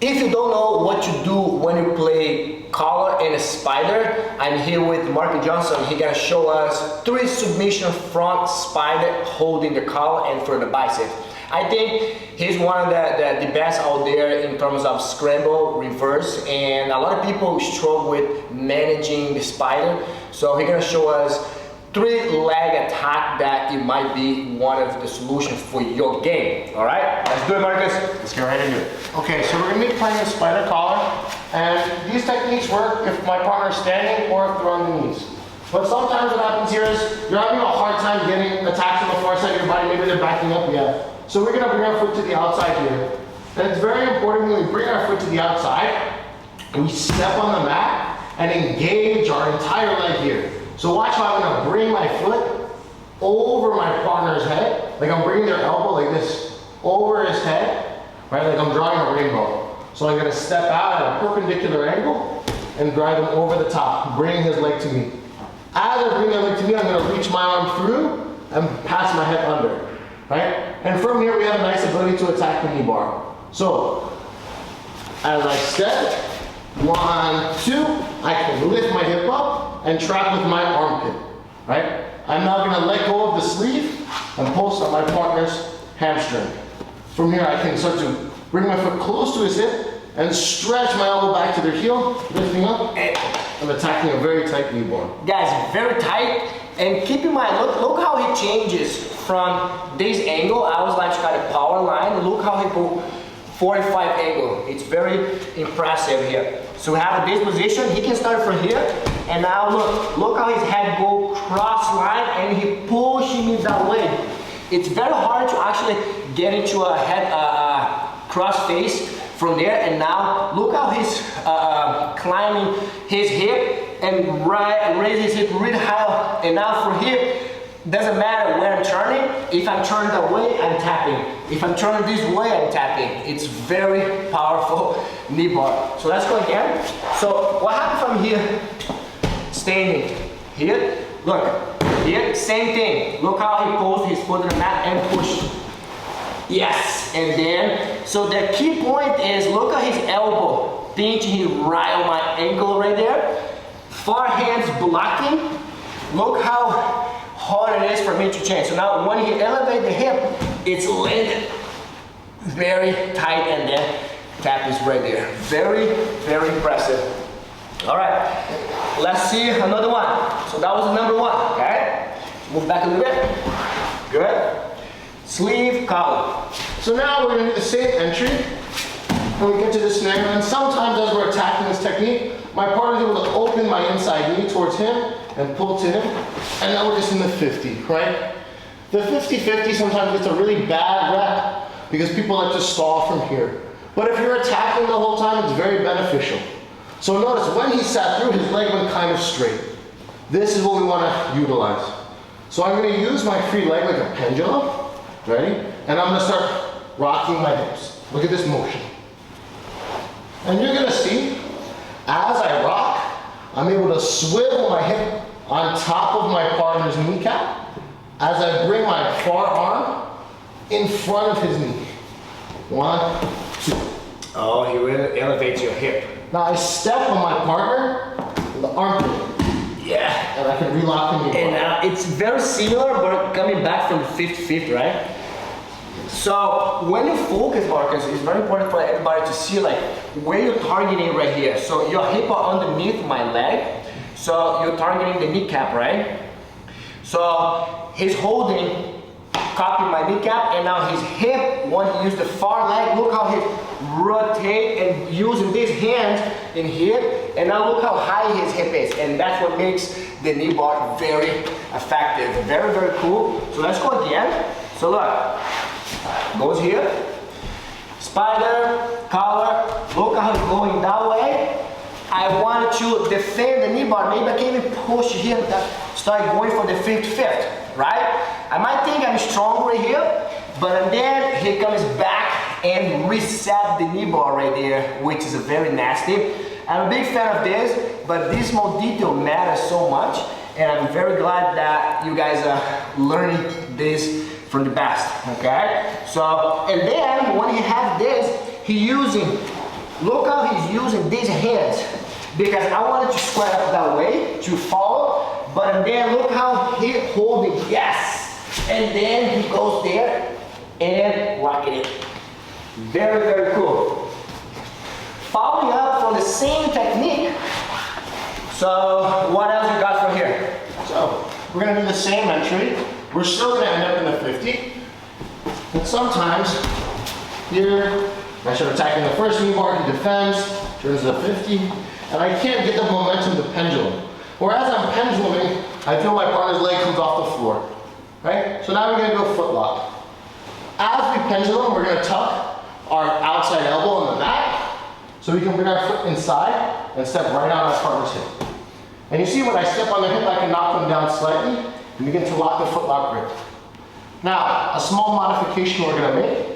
If you don't know what to do when you play collar and a spider, I'm here with Mark Johnson. He's gonna show us 3 submission front spider holding the collar and for the biceps. I think he's one of the best out there in terms of scramble, reverse, and a lot of people struggle with managing the spider. So he's gonna show us 3-leg attack that it might be one of the solutions for your game. All right, let's do it, Marcus. Let's get right into it. Okay, so we're gonna be playing a spider collar, and these techniques work if my partner is standing or if they're on the knees. But sometimes what happens here is you're having a hard time getting attacks on the far side of your body, maybe they're backing up, yeah. So we're gonna bring our foot to the outside here. And it's very important when we bring our foot to the outside, we step on the mat and engage our entire leg here. So watch how I'm gonna bring my foot over my partner's head, like I'm bringing their elbow like this, over his head, right? Like I'm drawing a rainbow. So I'm gonna step out at a perpendicular angle and drive him over the top, bringing his leg to me. As I bring that leg to me, I'm gonna reach my arm through and pass my head under, right? And from here, we have a nice ability to attack the knee bar. So, as I step, 1, 2, I can lift my hip up and trap with my armpit, right? I'm now gonna let go of the sleeve and pulse on my partner's hamstring. From here, I can start to bring my foot close to his hip and stretch my elbow back to their heel, lifting up, and I'm attacking a very tight knee bar. Guys, very tight, and keep in mind, look how he changes from this angle. I was like kind of power line. Look how he go 45 angle. It's very impressive here. So we have this position. He can start from here, and now look how his head go cross line, and he pushing me that way. It's very hard to actually get into a head cross face from there, and now look how he's climbing his hip and raise his hip really high, and now from here, doesn't matter where I'm turning. If I'm turning that way, I'm tapping. If I'm turning this way, I'm tapping. It's very powerful knee bar. So let's go again. So what happens from here? Standing here, look, here, same thing. Look how he pulls his foot on the mat and push. Yes, and then, so the key point is, look at his elbow, pinching him right on my ankle right there. Far hands blocking. Look how hard it is for me to change. So now when he elevates the hip, it's landed very tight, and then tap is right there. Very, very impressive. All right, let's see another one. So that was number 1, okay? Move back a little bit. Good. Sleeve, collar. So now we're gonna do the same entry when we get to the snare, and sometimes as we're attacking this technique, my partner's able to open my inside knee towards him and pull to him, and now we're just in the 50, right? The 50-50 sometimes gets a really bad rep because people like to stall from here. But if you're attacking the whole time, it's very beneficial. So notice when he sat through, his leg went kind of straight. This is what we want to utilize. So I'm going to use my free leg like a pendulum. Ready? And I'm gonna start rocking my hips. Look at this motion. And you're gonna see, as I rock, I'm able to swivel my hip on top of my partner's kneecap as I bring my far arm in front of his knee. 1, 2. Oh, he really elevates your hip. Now I step on my partner, the armpit. Yeah. And I can relock the knee. And it's very similar, but coming back from the 50-50, right? So when you focus, Marcus, it's very important for everybody to see like where you're targeting right here. So your hip are underneath my leg. So you're targeting the kneecap, right? So he's holding, copying my kneecap, and now his hip, when he uses the far leg, look how he rotate and using this hand in here, and now look how high his hip is, and that's what makes the knee bar very effective. Very, very cool. So let's go again. So look, goes here, spider, collar, look how he's going that way. I want to defend the knee bar. Maybe I can even push here and start going for the 50-50, right? I might think I'm strong right here, but then he comes back and reset the knee bar right there, which is very nasty. I'm a big fan of this, but this small detail matters so much, and I'm very glad that you guys are learning this from the best, okay? So, and then when he has this, he using look how he's using these hands, because I wanted to square up that way to follow, but then look how he holding, yes, and then he goes there and lock it in. Very, very cool. Following up from the same technique, so what else we got from here? So we're gonna do the same entry. We're still gonna end up in the 50. But sometimes here, I should attacking the first knee bar, he defends, turns to the 50, and I can't get the momentum to pendulum. Or as I'm penduluming, I feel my partner's leg comes off the floor. Right? So now we're gonna go foot lock. As we pendulum, we're gonna tuck our outside elbow on the mat, so we can bring our foot inside and step right on our partner's hip. And you see when I step on their hip, I can knock them down slightly and begin to lock the foot lock grip. Now, a small modification we're gonna make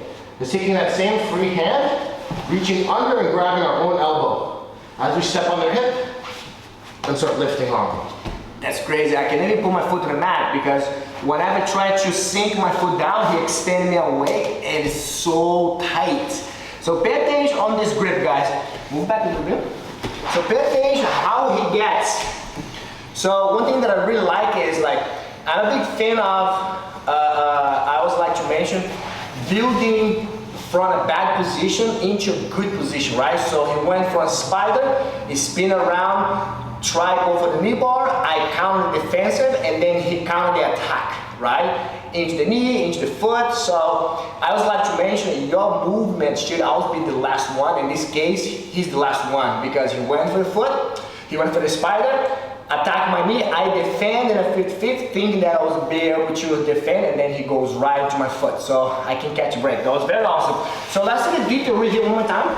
is taking that same free hand, reaching under and grabbing our own elbow as we step on their hip and start lifting arm. That's crazy. I can even put my foot on the mat because whenever I try to sink my foot down, he extends me away and it's so tight. So pay attention on this grip, guys. Move back a little bit. So pay attention how he gets. So one thing that I really like is like, I'm a big fan of, I always like to mention, building from a bad position into a good position, right? So he went from a spider, he spin around, try go for the knee bar, I counter defensive, and then he counter the attack, right? Into the knee, into the foot. So I always like to mention your movement should always be the last one. In this case, he's the last one because he went for the foot, he went for the spider, attack my knee, I defend in a fifth, thinking that I was be able to defend, and then he goes right into my foot, so I can catch a break. That was very awesome. So let's take a detail right here one more time.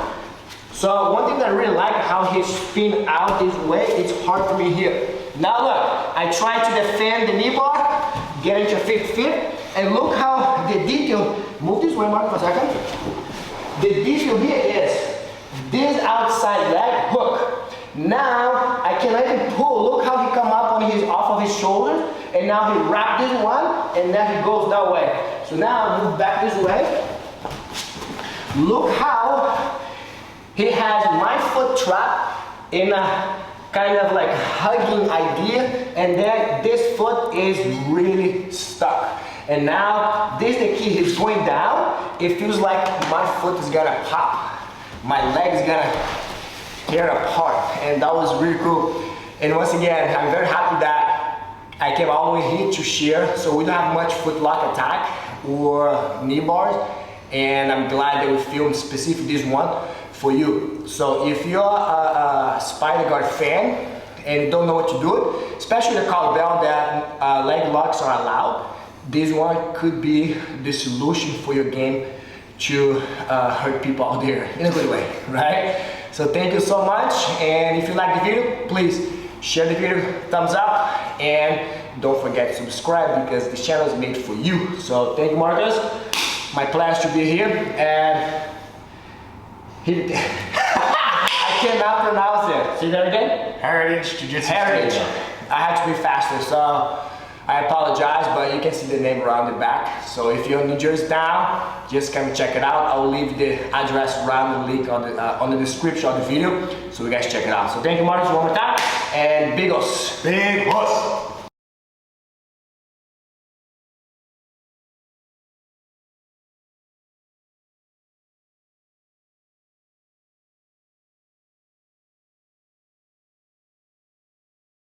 So one thing that I really like, how he spin out this way, it's hard for me here. Now look, I try to defend the knee bar, get into a fifth fit, and look how the detail, move this way, Mark, for a second. The detail here is this outside leg hook. Now I can even pull. Look how he come up on his off of his shoulder, and now he wrap this one, and then he goes that way. So now I move back this way. Look how he has my foot trapped in a kind of like hugging idea, and then this foot is really stuck. And now this is the key. He's going down. It feels like my foot is gonna pop. My leg is gonna tear apart, and that was really cool. And once again, I'm very happy that I came all the way here to share. So we don't have much foot lock attack or knee bars, and I'm glad that we filmed specifically this one for you. So if you're a Spider Guard fan and you don't know what to do, especially the collar bell that leg locks are allowed, this one could be the solution for your game to hurt people out there in a good way, right? So thank you so much, and if you like the video, please share the video, thumbs up, and don't forget to subscribe because this channel is made for you. So thank you, Marcus. My pleasure to be here, and I cannot pronounce it. Say that again? Heritage Jiu-Jitsu. Heritage. I had to be faster, so I apologize, but you can see the name around the back. So if you're in New Jersey now, just come check it out. I will leave the address around the link on the description of the video, so you guys check it out. So thank you, Marcus, one more time, and big os. Big boss.